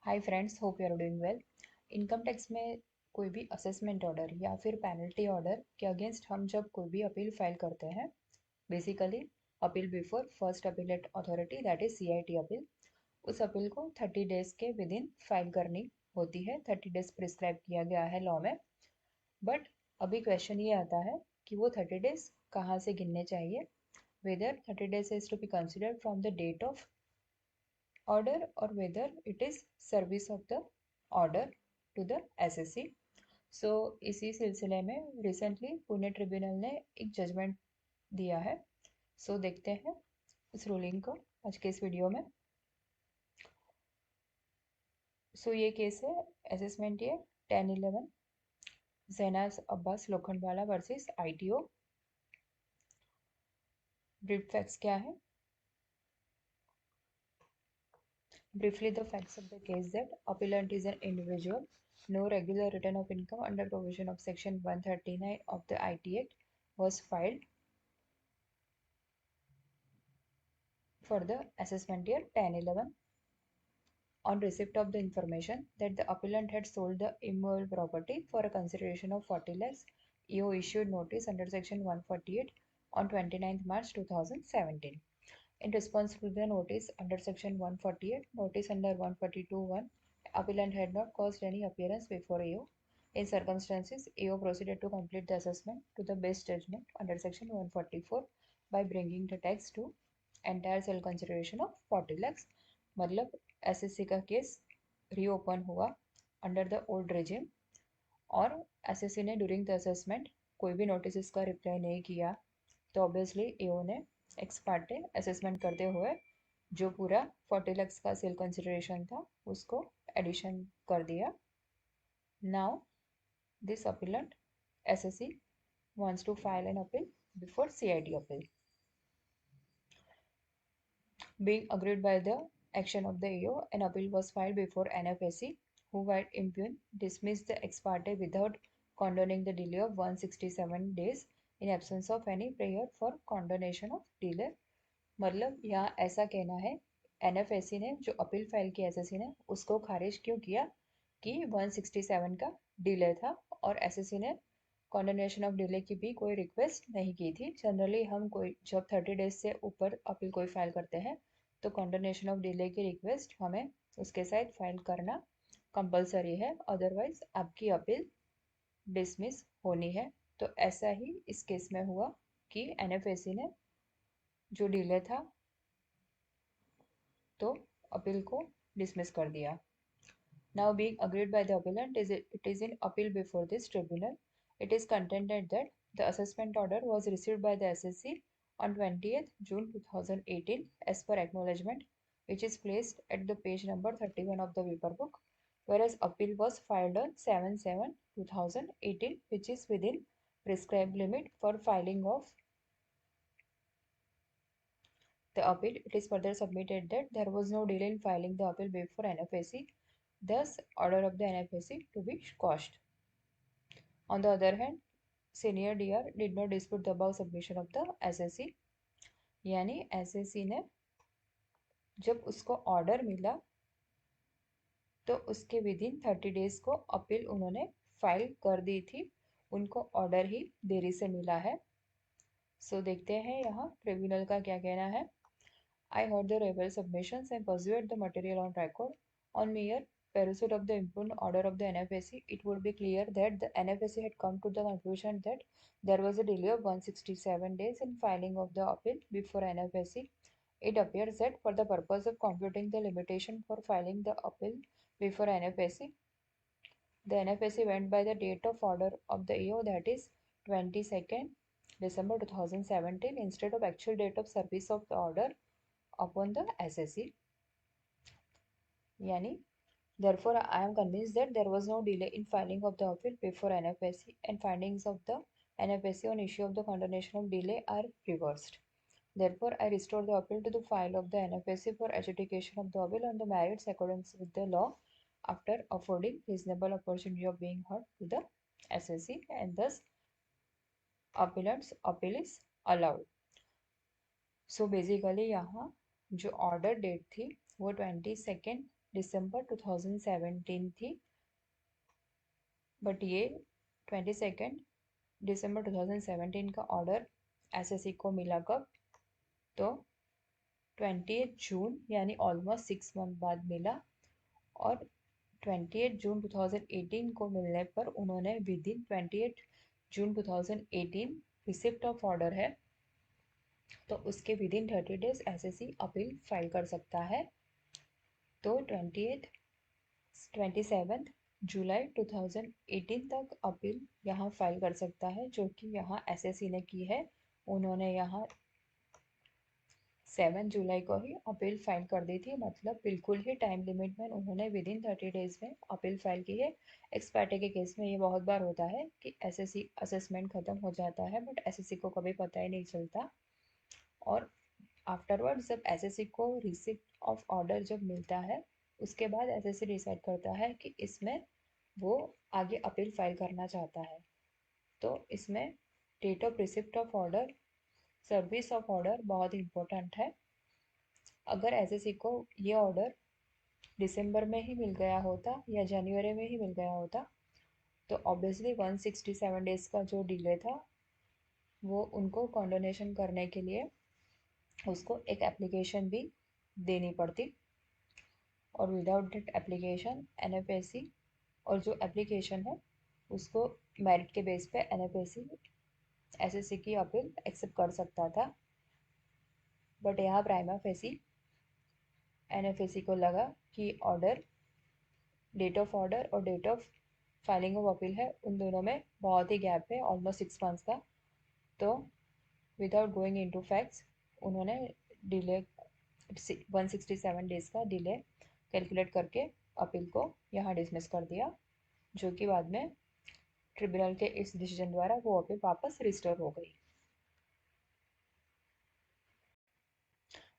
Hi friends, hope you are doing well. Income tax में कोई भी असेसमेंट ऑर्डर या फिर पेनल्टी ऑर्डर के अगेंस्ट हम जब कोई भी अपील फाइल करते हैं, basically appeal before first appellate authority that is CIT appeal, उस अपील को 30 डेज के विद इन फाइल करनी होती है। 30 डेज प्रिस्क्राइब किया गया है लॉ में। बट अभी क्वेश्चन ये आता है कि वो 30 डेज कहाँ से गिनने चाहिए, whether 30 days is to be considered from the date of order or whether it is service of the order to the SSC। सो इसी सिलसिले में रिसेंटली पुणे ट्रिब्यूनल ने एक जजमेंट दिया है। सो देखते हैं उस रूलिंग को आज के इस वीडियो में। सो ये केस है, असेसमेंट ये 1011 जैनाज Abbas Lokhandwala versus ITO। Brief facts क्या है? Briefly, the facts of the case that appellant is an individual, no regular return of income under provision of Section 139 of the IT Act was filed for the assessment year 1011. On receipt of the information that the appellant had sold the immovable property for a consideration of 40 lakhs, EO issued notice under Section 148 on 29th March 2017. In response to the notice under Section 148, notice under 142(1), appellant had not caused any appearance before AO. In circumstances, AO proceeded to complete the assessment to the best judgment under Section 144 by bringing the tax to entire sale consideration of 40 lakhs। मतलब SSC का case reopen हुआ under the old regime, और SSC ने during the assessment कोई भी notice का reply नहीं किया, तो ऑब्वियसली AO ने एक्स पार्टे असेसमेंट करते हुए जो पूरा 40 lakhs का सेल कंसिडरेशन था उसको एडिशन कर दिया। Now this appellate SSC wants to file an appeal before CIT appeal. Being agreed by the action of the AO, an appeal was filed before NFSC, who while impugn dismissed the ex parte without condoning the delay of 167 days in absence of any prayer for condonation of delay। मतलब यहाँ ऐसा कहना है, NFSC ने जो appeal file की SSC ने उसको खारिज क्यों किया कि 167 का डिले था, और SSC ने कॉन्डोनेशन ऑफ डिले की भी कोई रिक्वेस्ट नहीं की थी। जनरली हम कोई जब 30 डेज से ऊपर अपील कोई फाइल करते हैं तो कॉन्डोनेशन ऑफ डिले की रिक्वेस्ट हमें उसके साथ फाइल करना कंपलसरी है, अदरवाइज आपकी अपील डिसमिस होनी है। तो ऐसा ही इस केस में हुआ कि NFSC ने जो डिले था तो अपील को डिसमिस कर दिया। Now being agreed by the appellant, it is in appeal before this tribunal. It is contended that the assessment order was received by the SSC on 20th June 2018 as per acknowledgement, which is placed at the page number 31 of the paper book, whereas appeal was filed on 7/7/2018, which is within prescribed limit for filing of the appeal. It is further submitted that there was no delay in filing the appeal before NFSC, thus order of the NFSC to be quashed. On the other hand, senior DR did not dispute the above submission of the SSC, यानी SSC ने जब उसको order मिला तो उसके with in 30 days को appeal उन्होंने file कर दी थी, उनको ऑर्डर ही देरी से मिला है। सो देखते हैं यहाँ ट्रिब्यूनल का क्या कहना है। I heard the rebel submissions and pursued the material on record. On mere pursuit of the impugned order of the NFSC, it would be clear that the NFSC had come to the conclusion that there was a delay of 167 days in filing of the appeal before NFSC. It appears that for the purpose of computing the limitation for filing the appeal before NFSC, the NFSC went by the date of order of the AO, that is 22nd December 2017, instead of actual date of service of the order upon the SSC. Yani, therefore, I am convinced that there was no delay in filing of the appeal before NFSC, and findings of the NFSC on issue of the condonation of delay are reversed. Therefore, I restore the appeal to the file of the NFSC for adjudication of the appeal on the merits according with the law, after affording reasonable opportunity of being heard to the SSC, and thus appellant's appeal is allowed. So basically यहाँ जो order date थी वो 22 दिसंबर 2017 थी, but ये 22 दिसंबर 2017 का order SSC को मिला कब? तो 20 जून यानी ऑलमोस्ट 6 मंथ बाद मिला। और 28 जून 2018 को मिलने पर उन्होंने with in 28 June 2018 receipt of order है, तो उसके with in 30 days SSC appeal file कर सकता है। तो 27 जुलाई 2018 तक अपील यहाँ फाइल कर सकता है, जो कि यहाँ एसएससी ने की है। उन्होंने यहाँ 7 जुलाई को ही अपील फाइल कर दी थी, मतलब बिल्कुल ही टाइम लिमिट में उन्होंने विद इन 30 डेज में अपील फाइल की है। एक्सपार्टे के केस में ये बहुत बार होता है कि एसएससी असेसमेंट खत्म हो जाता है बट एसएससी को कभी पता ही नहीं चलता, और आफ्टरवर्ड जब एसएससी को रिसिप्ट ऑफ ऑर्डर जब मिलता है उसके बाद एसएससी डिसाइड करता है कि इसमें वो आगे अपील फाइल करना चाहता है। तो इसमें date of receipt of order, service of order बहुत इंपॉर्टेंट है। अगर एसएससी को ये ऑर्डर दिसंबर में ही मिल गया होता या जनवरी में ही मिल गया होता तो ऑब्वियसली 167 डेज का जो डिले था वो उनको कॉन्डोनेशन करने के लिए उसको एक एप्लीकेशन भी देनी पड़ती, और विदाउट दैट एप्लीकेशन एनएफएससी, और जो एप्लीकेशन है उसको मेरिट के बेस पे एनएफएससी एसएससी की अपील एक्सेप्ट कर सकता था। बट यहाँ प्राइमा फेसी एनएफएससी को लगा कि ऑर्डर, डेट ऑफ ऑर्डर और date of filing of appeal है उन दोनों में बहुत ही गैप है, ऑलमोस्ट 6 मंथ्स का। तो विदाउट गोइंग इनटू फैक्ट्स उन्होंने डिले 167 डेज का डिले कैलकुलेट करके अपील को यहाँ डिसमिस कर दिया, जो कि बाद में ट्रिब्यूनल के इस डिसीजन द्वारा वो अपील वापस रिस्टोर हो गई।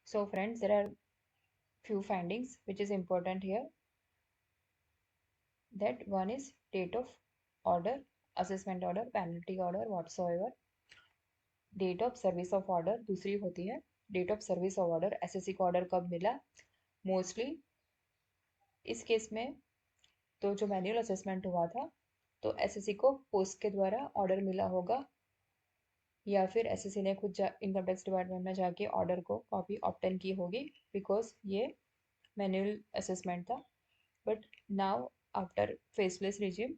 So friends, there are few findings which is important here. That one is date of order, assessment order, penalty order whatsoever. Date of service of order दूसरी होती है। Date of service of order, SSC को order कब मिला? Mostly इस case में तो जो मैनुअल असेसमेंट हुआ था तो एसएससी को पोस्ट के द्वारा ऑर्डर मिला होगा, या फिर एसएससी ने खुद इनकम टैक्स डिपार्टमेंट में जाके ऑर्डर को कॉपी ऑब्टेन की होगी, बिकॉज ये मैनुअल असेसमेंट था। But now after faceless regime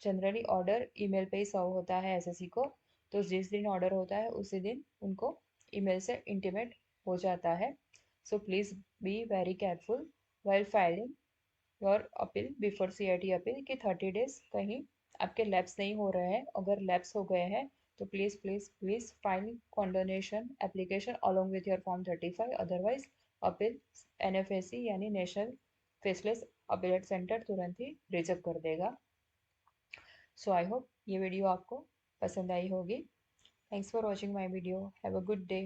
generally order email पे ही सर्व होता है एसएससी को, तो जिस दिन ऑर्डर होता है उसी दिन उनको ईमेल से इंटीमेट हो जाता है। So please be very careful while filing your appeal before CIT appeal कि 30 डेज कहीं आपके लैप्स नहीं हो रहे हैं। अगर लैप्स हो गए हैं तो please please please file condonation application along with your form 35, otherwise appeal NFSC यानी नेशनल फेसलेस अपीलेट सेंटर तुरंत ही रिजेक्ट कर देगा। सो आई होप ये वीडियो आपको पसंद आई होगी। Thanks for watching my video. Have a good day.